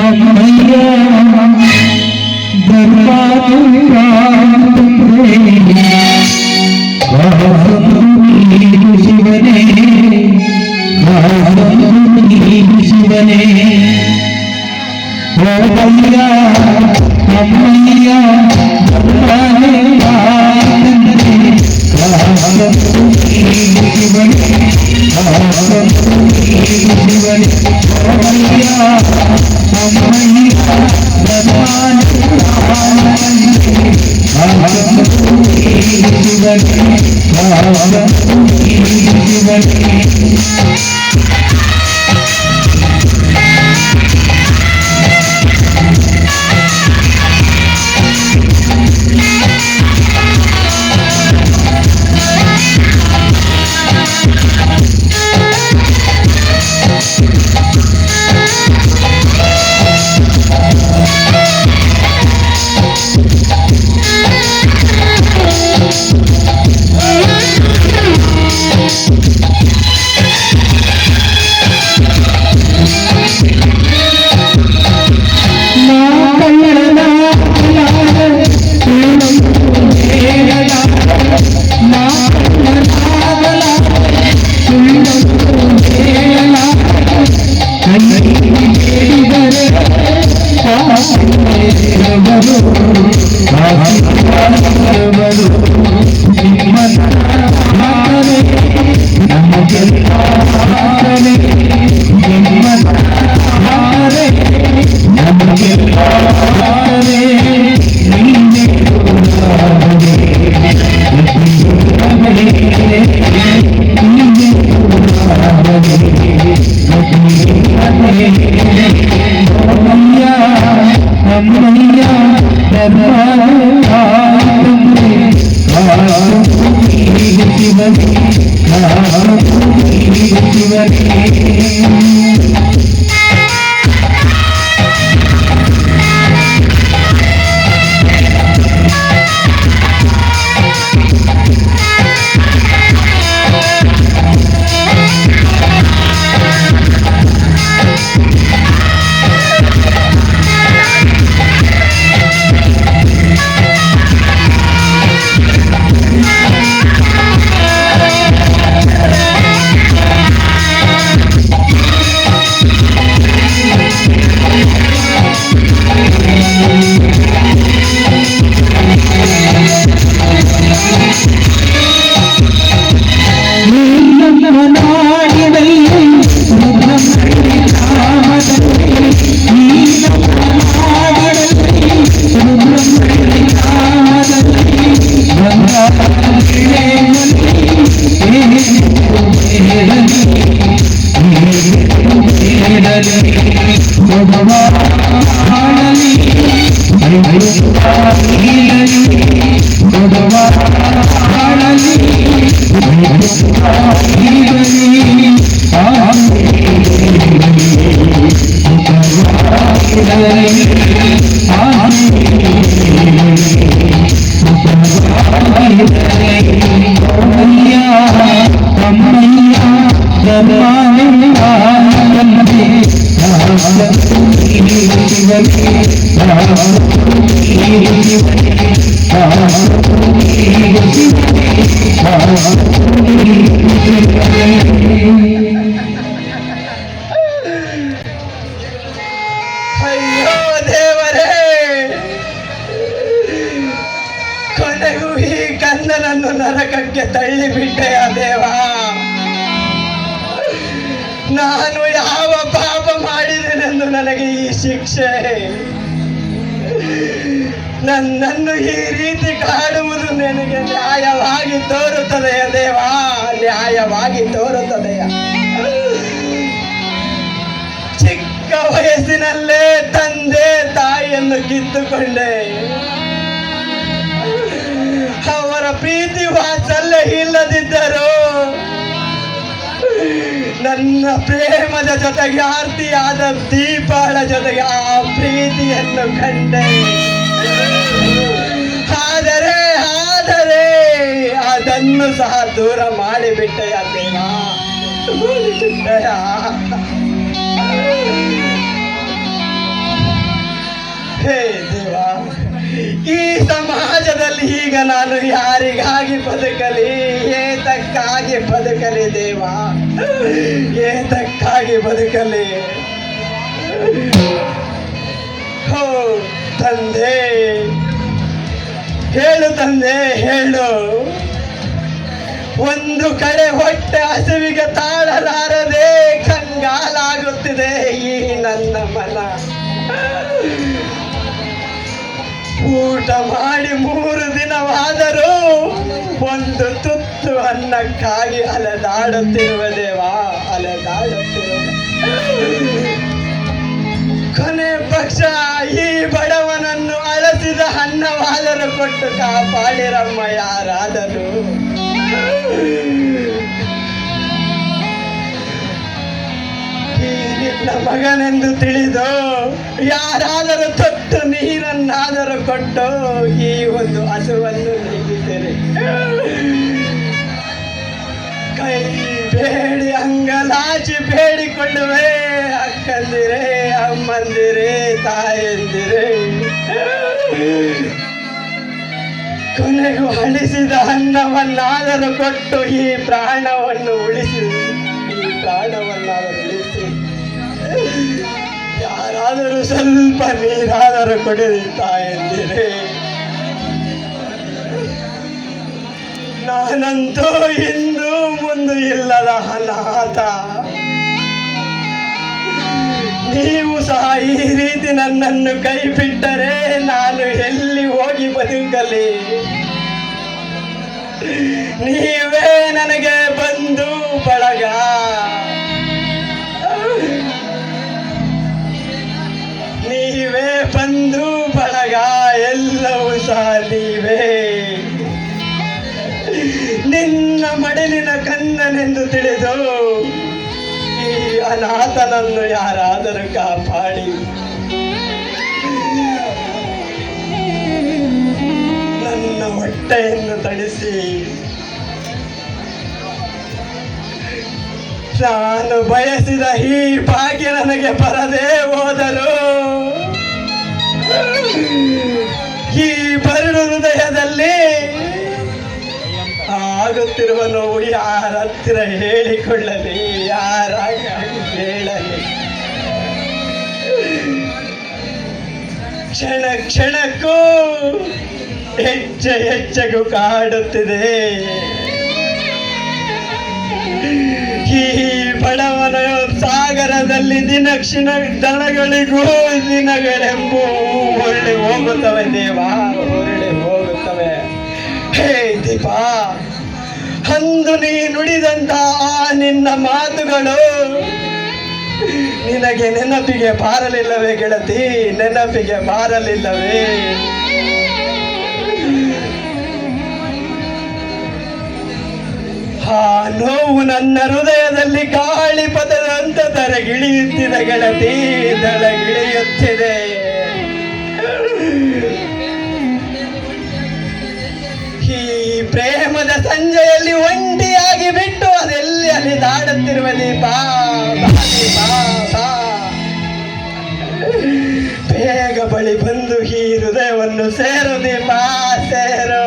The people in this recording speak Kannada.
ಅಮ್ಮಯ್ಯ ಶಿವನೇ ಶಿವನೇ ಅಮ್ಮಯ್ಯ ಅಮ್ಮಯ್ಯ ಅಯ್ಯೋ ದೇವರೇ, ಕೊನೆಗೂ ಈ ಕಂದನನ್ನು ನರಕಕ್ಕೆ ತಳ್ಳಿಬಿಟ್ಟೆಯ ದೇವ. ನಾನು ಯಾವ ಪಾಪ ಮಾಡಿದೆನೆಂದು ನನಗೆ ಈ ಶಿಕ್ಷೆ? ನನ್ನನ್ನು ಈ ರೀತಿ ಕಾಡುವುದು ನನಗೆ ನ್ಯಾಯವಾಗಿ ತೋರುತ್ತದೆಯ ದೇವ? ನ್ಯಾಯವಾಗಿ ತೋರುತ್ತದೆಯ? ಚಿಕ್ಕ ವಯಸ್ಸಿನಲ್ಲೇ ತಂದೆ ತಾಯಿಯನ್ನು ಕಿತ್ತುಕೊಂಡೆ. ಅವರ ಪ್ರೀತಿ ವಾತ್ಸಲ್ಯ ಇಲ್ಲದಿದ್ದರು ನನ್ನ ಪ್ರೇಮದ ಜೊತೆಗೆ ಆರ್ತಿಯಾದ ದೀಪಾಳ ಜೊತೆಗೆ ಆ ಪ್ರೀತಿಯನ್ನು ಕಂಡೆ. ಆದರೆ ಅದನ್ನು ಸಹ ದೂರ ಮಾಡಿಬಿಟ್ಟೆಯ ದೇವ, ಮಾಡಿಬಿಟ್ಟೆಯ. ಹೇ ದೇವ, ಈ ಸಮಾಜದಲ್ಲಿ ಈಗ ನಾನು ಯಾರಿಗಾಗಿ ಬದುಕಲಿ, ಏತಕ್ಕಾಗಿ ಬದುಕಲಿ ದೇವ, ಏತಕ್ಕಾಗಿ ಬದುಕಲಿ? ಹೋ ತಂದೆ, ಹೇಳು ತಂದೆ, ಹೇಳು. ಒಂದು ಕಡೆ ಹೊಟ್ಟೆ ಹಸಿವಿಗೆ ತಾಳಲಾರದೆ ಕಂಗಾಲಾಗುತ್ತಿದೆ ಈ ನನ್ನ ಮನ. ಊಟ ಮಾಡಿ 3 ದಿನವಾದರೂ ಒಂದು ತುತ್ತು ಅನ್ನಕ್ಕಾಗಿ ಅಲೆದಾಡುತ್ತಿರುವ ದೇವ, ಅಲೆದಾಡುತ್ತಿರುವ. ಕೊನೆ ಪಕ್ಷ ಈ ಬಡವನನ್ನು ಅಳಸಿದ ಅನ್ನವಾದರೂ ಕೊಟ್ಟು ಕಾಪಾಡಿರಮ್ಮ ಯಾರಾದರೂ. ಈ ನಿನ್ನ ಮಗನೆಂದು ತಿಳಿದು ಯಾರಾದರೂ ತೊಟ್ಟು ನೀರನ್ನಾದರೂ ಕೊಟ್ಟು ಈ ಒಂದು ಹಸುವನ್ನು ನೀಗಿಸಿರಿ. ಕೈ ಬೇಡಿ ಅಂಗಲಾಚಿ ಬೇಡಿಕೊಳ್ಳುವೆ ಅಕ್ಕಂದಿರೇ, ಅಮ್ಮಂದಿರೇ, ತಾಯಂದಿರೇ. ಕೊನೆಗೂ ಅಳಿಸಿದ ಅನ್ನವನ್ನಾದರೂ ಕೊಟ್ಟು ಈ ಪ್ರಾಣವನ್ನು ಉಳಿಸಿ, ಈ ಪ್ರಾಣವನ್ನಾದರೂ ಉಳಿಸಿ. ಯಾರಾದರೂ ಸ್ವಲ್ಪ ನೀರಾದರೂ ಕೊಡಿರಿ ತಾಯಂದಿರೇ. ನಾನಂತೂ ಇಂದು ಮುಂದು ಇಲ್ಲದ ಅನಾಥ. ನೀವು ಸಹ ಈ ರೀತಿ ನನ್ನನ್ನು ಕೈ ಬಿಟ್ಟರೆ ನಾನು ಎಲ್ಲಿ ಹೋಗಿ ಬದುಕಲಿ? ನೀವೇ ನನಗೆ ಬಂಧು ಬಳಗ, ನೀವೇ ಬಂಧು ಬಳಗ, ಎಲ್ಲವೂ ಸಹ ನೀವೇ. ನಿನ್ನ ಮಡಿಲಿನ ಕನ್ನನೆಂದು ತಿಳಿದು ಈ ಅನಾಥನನ್ನು ಯಾರಾದರೂ ಕಾಪಾಡಿ ನನ್ನ ಹೊಟ್ಟೆಯನ್ನು ತಣಿಸಿ. ನಾನು ಬಯಸಿದ ಈ ಭಾಗ್ಯ ನನಗೆ ಬರದೇ ಹೋದರು ಈ ಬರಡು ಹೃದಯದಲ್ಲಿ ಆಗುತ್ತಿರುವ ನೋವು ಯಾರ ಹತ್ತಿರ ಹೇಳಿಕೊಳ್ಳಲಿ, ಯಾರಾಗಿ ಹೇಳಲಿ? ಕ್ಷಣ ಕ್ಷಣಕ್ಕೂ ಹೆಜ್ಜೆಗೂ ಕಾಡುತ್ತಿದೆ ಈ ಬಡವನ ಸಾಗರದಲ್ಲಿ. ದಿನಕ್ಷಣ ದಳಗಳಿಗೂ ದಿನಗಳೆಂಬು ಹೊರಳಿ ಹೋಗುತ್ತವೆ ದೇವ, ಹೊರಳಿ ಹೋಗುತ್ತವೆ. ಹೇ ದೀಪ, ಅಂದು ನೀ ನುಡಿದಂತ ಆ ನಿನ್ನ ಮಾತುಗಳು ನಿನಗೆ ನೆನಪಿಗೆ ಬಾರಲಿಲ್ಲವೇ ಗೆಳತಿ? ನೆನಪಿಗೆ ಬಾರಲಿಲ್ಲವೇ? ಆ ನೋವು ನನ್ನ ಹೃದಯದಲ್ಲಿ ಗಾಳಿ ಪದದಂತ ದರಗಿಳಿಯುತ್ತಿದೆ ಗೆಳತಿ, ದರಗಿಳಿಯುತ್ತಿದೆ. ಈ ಪ್ರೇಮದ ಸಂಜೆಯಲ್ಲಿ ಒಂಟಿಯಾಗಿ ಬಿಟ್ಟು ಅದೆಲ್ಲಿ ಅಲಿದಾಡುತ್ತಿರುವ ದೀಪ, ಬೇಗ ಬಳಿ ಬಂದು ಈ ಹೃದಯವನ್ನು ಸೇರು ದೀಪ, ಸೇರು.